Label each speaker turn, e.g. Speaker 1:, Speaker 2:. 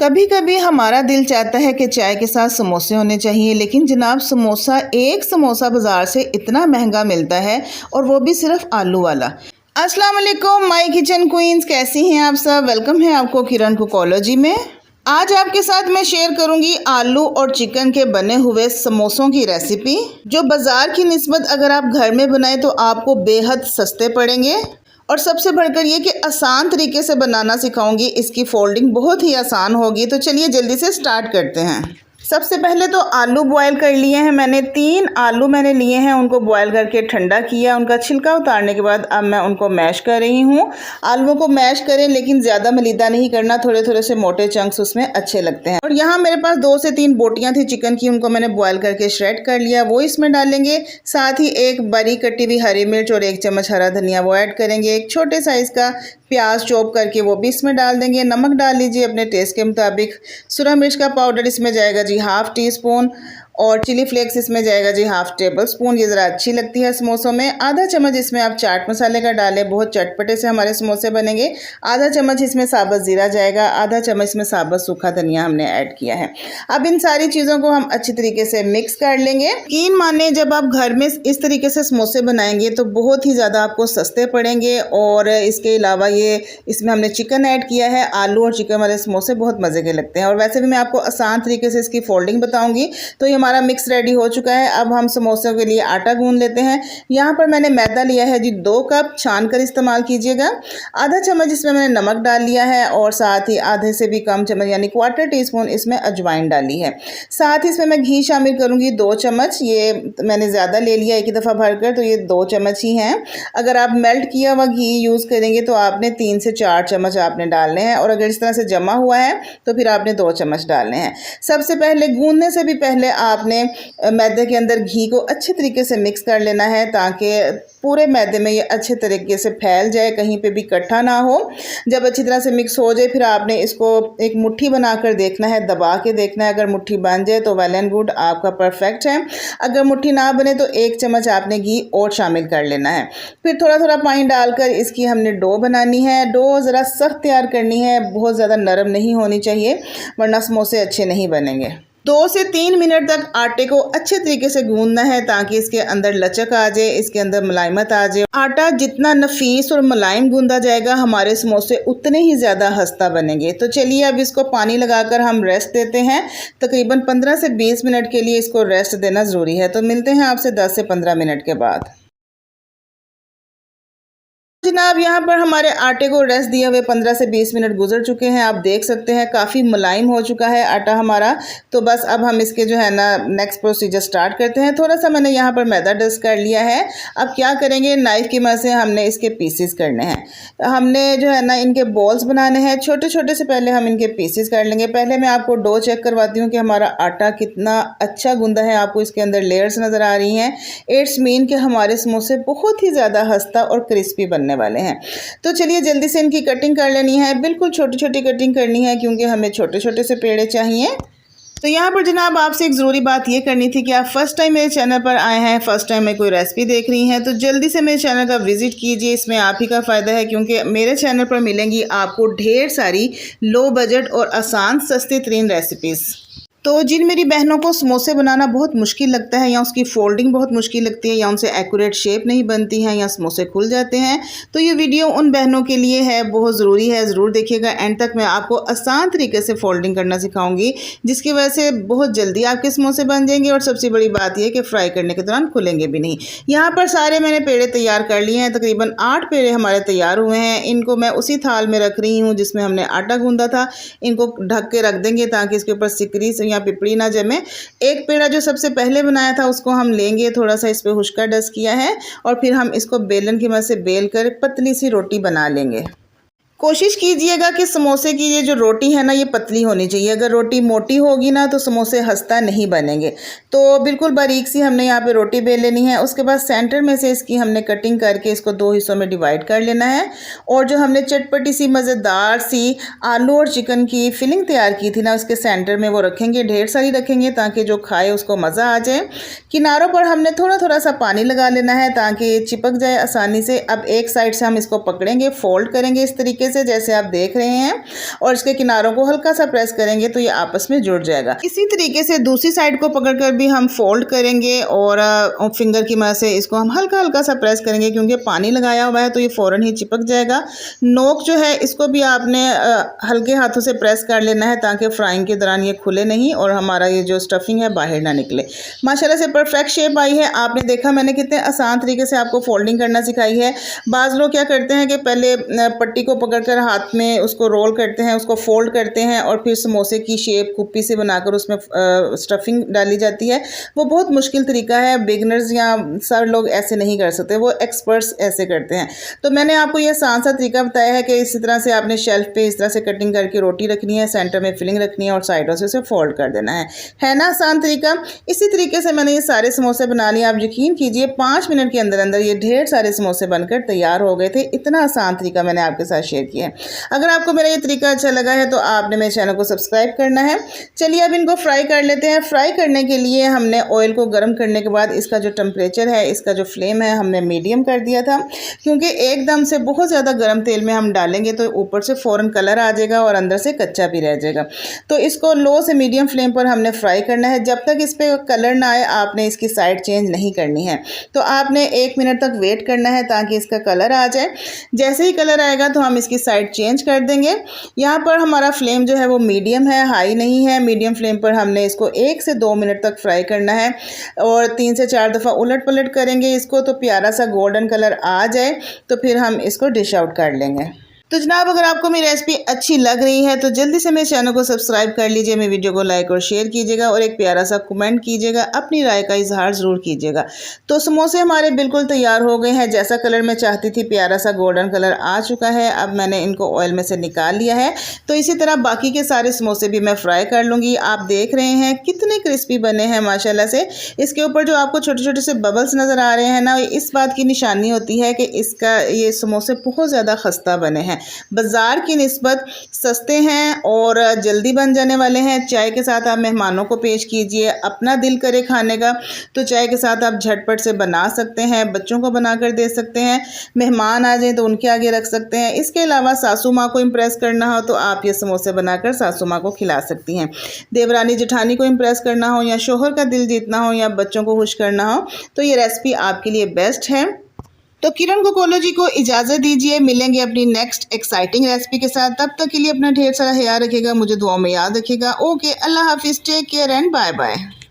Speaker 1: कभी कभी हमारा दिल चाहता है कि चाय के साथ समोसे होने चाहिए, लेकिन जनाब एक समोसा बाज़ार से इतना महंगा मिलता है और वो भी सिर्फ आलू वाला। अस्सलाम वालेकुम माय किचन क्वींस, कैसी हैं आप सब। वेलकम है आपको किरण कुकोलॉजी में। आज आपके साथ मैं शेयर करूंगी आलू और चिकन के बने हुए समोसों की रेसिपी, जो बाज़ार की निस्बत अगर आप घर में बनाएं तो आपको बेहद सस्ते पड़ेंगे। और सबसे बढ़कर ये कि आसान तरीके से बनाना सिखाऊंगी। इसकी फोल्डिंग बहुत ही आसान होगी। तो चलिए जल्दी से स्टार्ट करते हैं। सबसे पहले तो आलू बॉयल कर लिए हैं मैंने। 3 आलू मैंने लिए हैं, उनको बॉयल करके ठंडा किया। उनका छिलका उतारने के बाद अब मैं उनको मैश कर रही हूँ। आलूओं को मैश करें, लेकिन ज़्यादा मलीदा नहीं करना, थोड़े थोड़े से मोटे चंक्स उसमें अच्छे लगते हैं। और यहाँ मेरे पास 2 से 3 बोटियाँ थी चिकन की, उनको मैंने बॉयल करके श्रेड कर लिया, वो इसमें डालेंगे। साथ ही एक बारीक कटी हुई हरी मिर्च और 1 चम्मच हरा धनिया वो ऐड करेंगे। एक छोटे साइज़ का प्याज चॉप करके वो भी इसमें डाल देंगे। नमक डाल लीजिए अपने टेस्ट के मुताबिक। सुरख मिर्च का पाउडर इसमें जाएगा जी 1/2 टीस्पून, और चिली फ्लेक्स इसमें जाएगा जी 1/2 टेबलस्पून। ये ज़रा अच्छी लगती है समोसों में। आधा चम्मच इसमें आप चाट मसाले का डालें, बहुत चटपटे से हमारे समोसे बनेंगे। आधा चम्मच इसमें साबुत ज़ीरा जाएगा, आधा चम्मच इसमें साबुत सूखा धनिया हमने ऐड किया है। अब इन सारी चीज़ों को हम अच्छी तरीके से मिक्स कर लेंगे। यकीन माने जब आप घर में इस तरीके से समोसे बनाएंगे तो बहुत ही ज़्यादा आपको सस्ते पड़ेंगे। और इसके अलावा ये इसमें हमने चिकन ऐड किया है। आलू और चिकन वाले समोसे बहुत मज़े के लगते हैं। और वैसे भी मैं आपको आसान तरीके से इसकी फोल्डिंग बताऊँगी। तो ये हमारा मिक्स रेडी हो चुका है। अब हम समोसों के लिए आटा गूंद लेते हैं। यहाँ पर मैंने मैदा लिया है जी 2 कप, छान कर इस्तेमाल कीजिएगा। आधा चम्मच इसमें मैंने नमक डाल लिया है, और साथ ही आधे से भी कम चम्मच यानी 1/4 टीस्पून इसमें अजवाइन डाली है। साथ ही इसमें मैं घी शामिल करूँगी 2 चम्मच। ये मैंने ज़्यादा ले लिया एक ही दफ़ा भरकर, तो ये 2 चम्मच ही हैं। अगर आप मेल्ट किया हुआ घी यूज़ करेंगे तो आपने 3 से 4 चम्मच आपने डालने हैं, और अगर इस तरह से जमा हुआ है तो फिर आपने 2 चम्मच डालने हैं। सबसे पहले गूंदने से भी पहले आपने मैदे के अंदर घी को अच्छे तरीके से मिक्स कर लेना है, ताकि पूरे मैदे में ये अच्छे तरीके से फैल जाए, कहीं पे भी इकट्ठा ना हो। जब अच्छी तरह से मिक्स हो जाए फिर आपने इसको एक मुट्ठी बनाकर देखना है, दबा के देखना है। अगर मुट्ठी बन जाए तो वेल एंड गुड, आपका परफेक्ट है। अगर मुट्ठी ना बने तो 1 चम्मच आपने घी और शामिल कर लेना है। फिर थोड़ा थोड़ा पानी डालकर इसकी हमने डो बनानी है। डो ज़रा सख्त तैयार करनी है, बहुत ज़्यादा नरम नहीं होनी चाहिए, वरना समोसे अच्छे नहीं बनेंगे। 2 से 3 मिनट तक आटे को अच्छे तरीके से गूंदना है, ताकि इसके अंदर लचक आ जाए, इसके अंदर मुलायमत आ जाए। आटा जितना नफीस और मुलायम गूंदा जाएगा, हमारे समोसे उतने ही ज़्यादा खस्ता बनेंगे। तो चलिए अब इसको पानी लगाकर हम रेस्ट देते हैं। तकरीबन 15 से 20 मिनट के लिए इसको रेस्ट देना ज़रूरी है। तो मिलते हैं आपसे 10 से 15 मिनट के बाद। जनाब यहाँ पर हमारे आटे को रेस्ट दिए हुए 15 से 20 मिनट गुजर चुके हैं। आप देख सकते हैं काफ़ी मुलायम हो चुका है आटा हमारा। तो बस अब हम इसके जो है ना नेक्स्ट प्रोसीजर स्टार्ट करते हैं। थोड़ा सा मैंने यहाँ पर मैदा डस्ट कर लिया है। अब क्या करेंगे, नाइफ़ की मदद से हमने इसके पीसेस करने हैं। हमने जो है ना इनके बॉल्स बनाने हैं। छोटे छोटे से पहले हम इनके पीसेस कर लेंगे। पहले मैं आपको डो चेक करवाती हूँ कि हमारा आटा कितना अच्छा गूंदा है। आपको इसके अंदर लेयर्स नज़र आ रही हैं। इट्स मीन कि हमारे समोसे बहुत ही ज़्यादा खस्ता और क्रिस्पी बनने वाले हैं। तो चलिए जल्दी से इनकी कटिंग कर लेनी है। बिल्कुल छोटी छोटी कटिंग करनी है, क्योंकि हमें छोटे छोटे से पेड़े चाहिए। तो यहाँ पर जनाब आपसे एक ज़रूरी बात ये करनी थी कि आप फर्स्ट टाइम मेरे चैनल पर आए हैं, फर्स्ट टाइम में कोई रेसिपी देख रही हैं, तो जल्दी से मेरे चैनल का विज़िट कीजिए। इसमें आप ही का फ़ायदा है, क्योंकि मेरे चैनल पर मिलेंगी आपको ढेर सारी लो बजट और आसान सस्ती तरीन रेसिपीज़। तो जिन मेरी बहनों को समोसे बनाना बहुत मुश्किल लगता है, या उसकी फोल्डिंग बहुत मुश्किल लगती है, या उनसे एक्यूरेट शेप नहीं बनती है, या समोसे खुल जाते हैं, तो ये वीडियो उन बहनों के लिए है, बहुत ज़रूरी है। ज़रूर देखिएगा एंड तक। मैं आपको आसान तरीके से फोल्डिंग करना सिखाऊंगी, जिसकी वजह से बहुत जल्दी आपके समोसे बन जाएंगे। और सबसे बड़ी बात यह कि फ्राई करने के दौरान खुलेंगे भी नहीं। यहाँ पर सारे मैंने पेड़े तैयार कर लिए हैं। तकरीबन 8 पेड़े हमारे तैयार हुए हैं। इनको मैं उसी थाल में रख रही हूँ जिसमें हमने आटा गूंदा था। इनको ढक के रख देंगे, ताकि इसके ऊपर सिकरी या पिपड़ी ना जमे। एक पेड़ा जो सबसे पहले बनाया था उसको हम लेंगे, थोड़ा सा इस पे हुश्का डस्ट किया है, और फिर हम इसको बेलन की मदद से बेल कर पतली सी रोटी बना लेंगे। कोशिश कीजिएगा कि समोसे की ये जो रोटी है ना, ये पतली होनी चाहिए। अगर रोटी मोटी होगी ना तो समोसे खस्ता नहीं बनेंगे। तो बिल्कुल बारीक सी हमने यहाँ पे रोटी बेल लेनी है। उसके बाद सेंटर में से इसकी हमने कटिंग करके इसको 2 हिस्सों में डिवाइड कर लेना है। और जो हमने चटपटी सी मज़ेदार सी आलू और चिकन की फिलिंग तैयार की थी ना, उसके सेंटर में वो रखेंगे, ढेर सारी रखेंगे, ताकि जो खाए उसको मज़ा आ जाए। किनारों पर हमने थोड़ा थोड़ा सा पानी लगा लेना है, ताकि चिपक जाए आसानी से। अब एक साइड से हम इसको पकड़ेंगे, फोल्ड करेंगे इस तरीके से जैसे आप देख रहे हैं, और इसके किनारों को हल्का सा प्रेस करेंगे तो ये आपस में जुड़ जाएगा। इसी तरीके से दूसरी साइड को पकड़कर भी हम फोल्ड करेंगे और फिंगर की मदद से इसको हम हल्का हल्का सा प्रेस करेंगे, क्योंकि पानी लगाया हुआ है तो ये फ़ौरन ही चिपक जाएगा। नोक जो है इसको भी आपने हल्के हाथों से प्रेस कर लेना है ताकि फ्राइंग के दौरान ये खुले नहीं और हमारा ये जो स्टफिंग है बाहर ना निकले। माशाल्लाह से परफेक्ट शेप आई है। आपने देखा मैंने कितने आसान तरीके से आपको फोल्डिंग करना सिखाई है। बाज़ लोग क्या करते हैं कि पहले पट्टी को पकड़कर हाथ में उसको रोल करते हैं, उसको फोल्ड करते हैं और फिर समोसे की शेप कुप्पी से बनाकर उसमें स्टफिंग डाली जाती है। वो बहुत मुश्किल तरीका है, बिगनर्स या सर लोग ऐसे नहीं कर सकते, वो एक्सपर्ट्स ऐसे करते हैं। तो मैंने आपको ये आसान सा तरीका बताया है कि इसी तरह से आपने शेल्फ पे इस तरह से कटिंग करके रोटी रखनी है, सेंटर में फिलिंग रखनी है और साइडों से उसे फोल्ड कर देना है ना आसान तरीका। इसी तरीके से मैंने ये सारे समोसे बना लिए। आप यकीन कीजिए 5 मिनट के अंदर अंदर ये ढेर सारे समोसे बनकर तैयार हो गए थे। इतना आसान तरीका मैंने आपके साथ शेयर किया है। अगर आपको मेरा ये तरीका अच्छा लगा है तो आपने मेरे चैनल को सब्सक्राइब करना है। चलिए अब इनको फ्राई कर लेते हैं। फ्राई करने के लिए हमने ऑयल को गर्म करने के बाद इसका जो टेम्परेचर है, इसका जो फ्लेम है, हमने मीडियम कर दिया था, क्योंकि एकदम से बहुत ज़्यादा गर्म तेल में हम डालेंगे तो ऊपर से फ़ौरन कलर आ जाएगा और अंदर से कच्चा भी रह जाएगा। तो इसको लो से मीडियम फ्लेम पर हमने फ्राई करना है। जब तक इस पर कलर ना आए आपने इसकी साइड चेंज नहीं करनी है। तो आपने 1 मिनट तक वेट करना है ताकि इसका कलर आ जाए। जैसे ही कलर आएगा तो हम इसकी साइड चेंज कर देंगे। यहाँ पर हमारा फ्लेम जो है वो मीडियम है, हाई नहीं है। मीडियम फ्लेम पर हमने इसको 1 से 2 मिनट तक फ्राई करना है और 3 से 4 दफ़ा उलट पलट करेंगे इसको, तो प्यारा सा गोल्डन कलर आ जाए तो फिर हम इसको डिश आउट कर लेंगे। तो जनाब अगर आपको मेरी रेसिपी अच्छी लग रही है तो जल्दी से मेरे चैनल को सब्सक्राइब कर लीजिए, मेरे वीडियो को लाइक और शेयर कीजिएगा और एक प्यारा सा कमेंट कीजिएगा, अपनी राय का इजहार ज़रूर कीजिएगा। तो समोसे हमारे बिल्कुल तैयार हो गए हैं। जैसा कलर मैं चाहती थी प्यारा सा गोल्डन कलर आ चुका है। अब मैंने इनको ऑयल में से निकाल लिया है। तो इसी तरह बाकी के सारे समोसे भी मैं फ्राई कर लूँगी। आप देख रहे हैं कितने क्रिस्पी बने हैं माशाल्लाह से। इसके ऊपर जो आपको छोटे छोटे से बबल्स नज़र आ रहे हैं ना, इस बात की निशानी होती है कि इसका ये समोसे बहुत ज़्यादा खस्ता बने हैं। बाज़ार की निस्बत सस्ते हैं और जल्दी बन जाने वाले हैं। चाय के साथ आप मेहमानों को पेश कीजिए, अपना दिल करे खाने का तो चाय के साथ आप झटपट से बना सकते हैं, बच्चों को बनाकर दे सकते हैं, मेहमान आ जाएं तो उनके आगे रख सकते हैं। इसके अलावा सासू माँ को इम्प्रेस करना हो तो आप ये समोसे बनाकर सासू माँ को खिला सकती हैं। देवरानी जेठानी को इम्प्रेस करना हो या शोहर का दिल जीतना हो या बच्चों को खुश करना हो तो ये रेसिपी आपके लिए बेस्ट है। तो किरण कोकोलो को इजाज़त दीजिए, मिलेंगे अपनी नेक्स्ट एक्साइटिंग रेसिपी के साथ। तब तक के लिए अपना ढेर सारा ख्याल रखिएगा, मुझे दुआओं में याद रखिएगा। ओके, अल्लाह हाफिज़, take care and bye bye.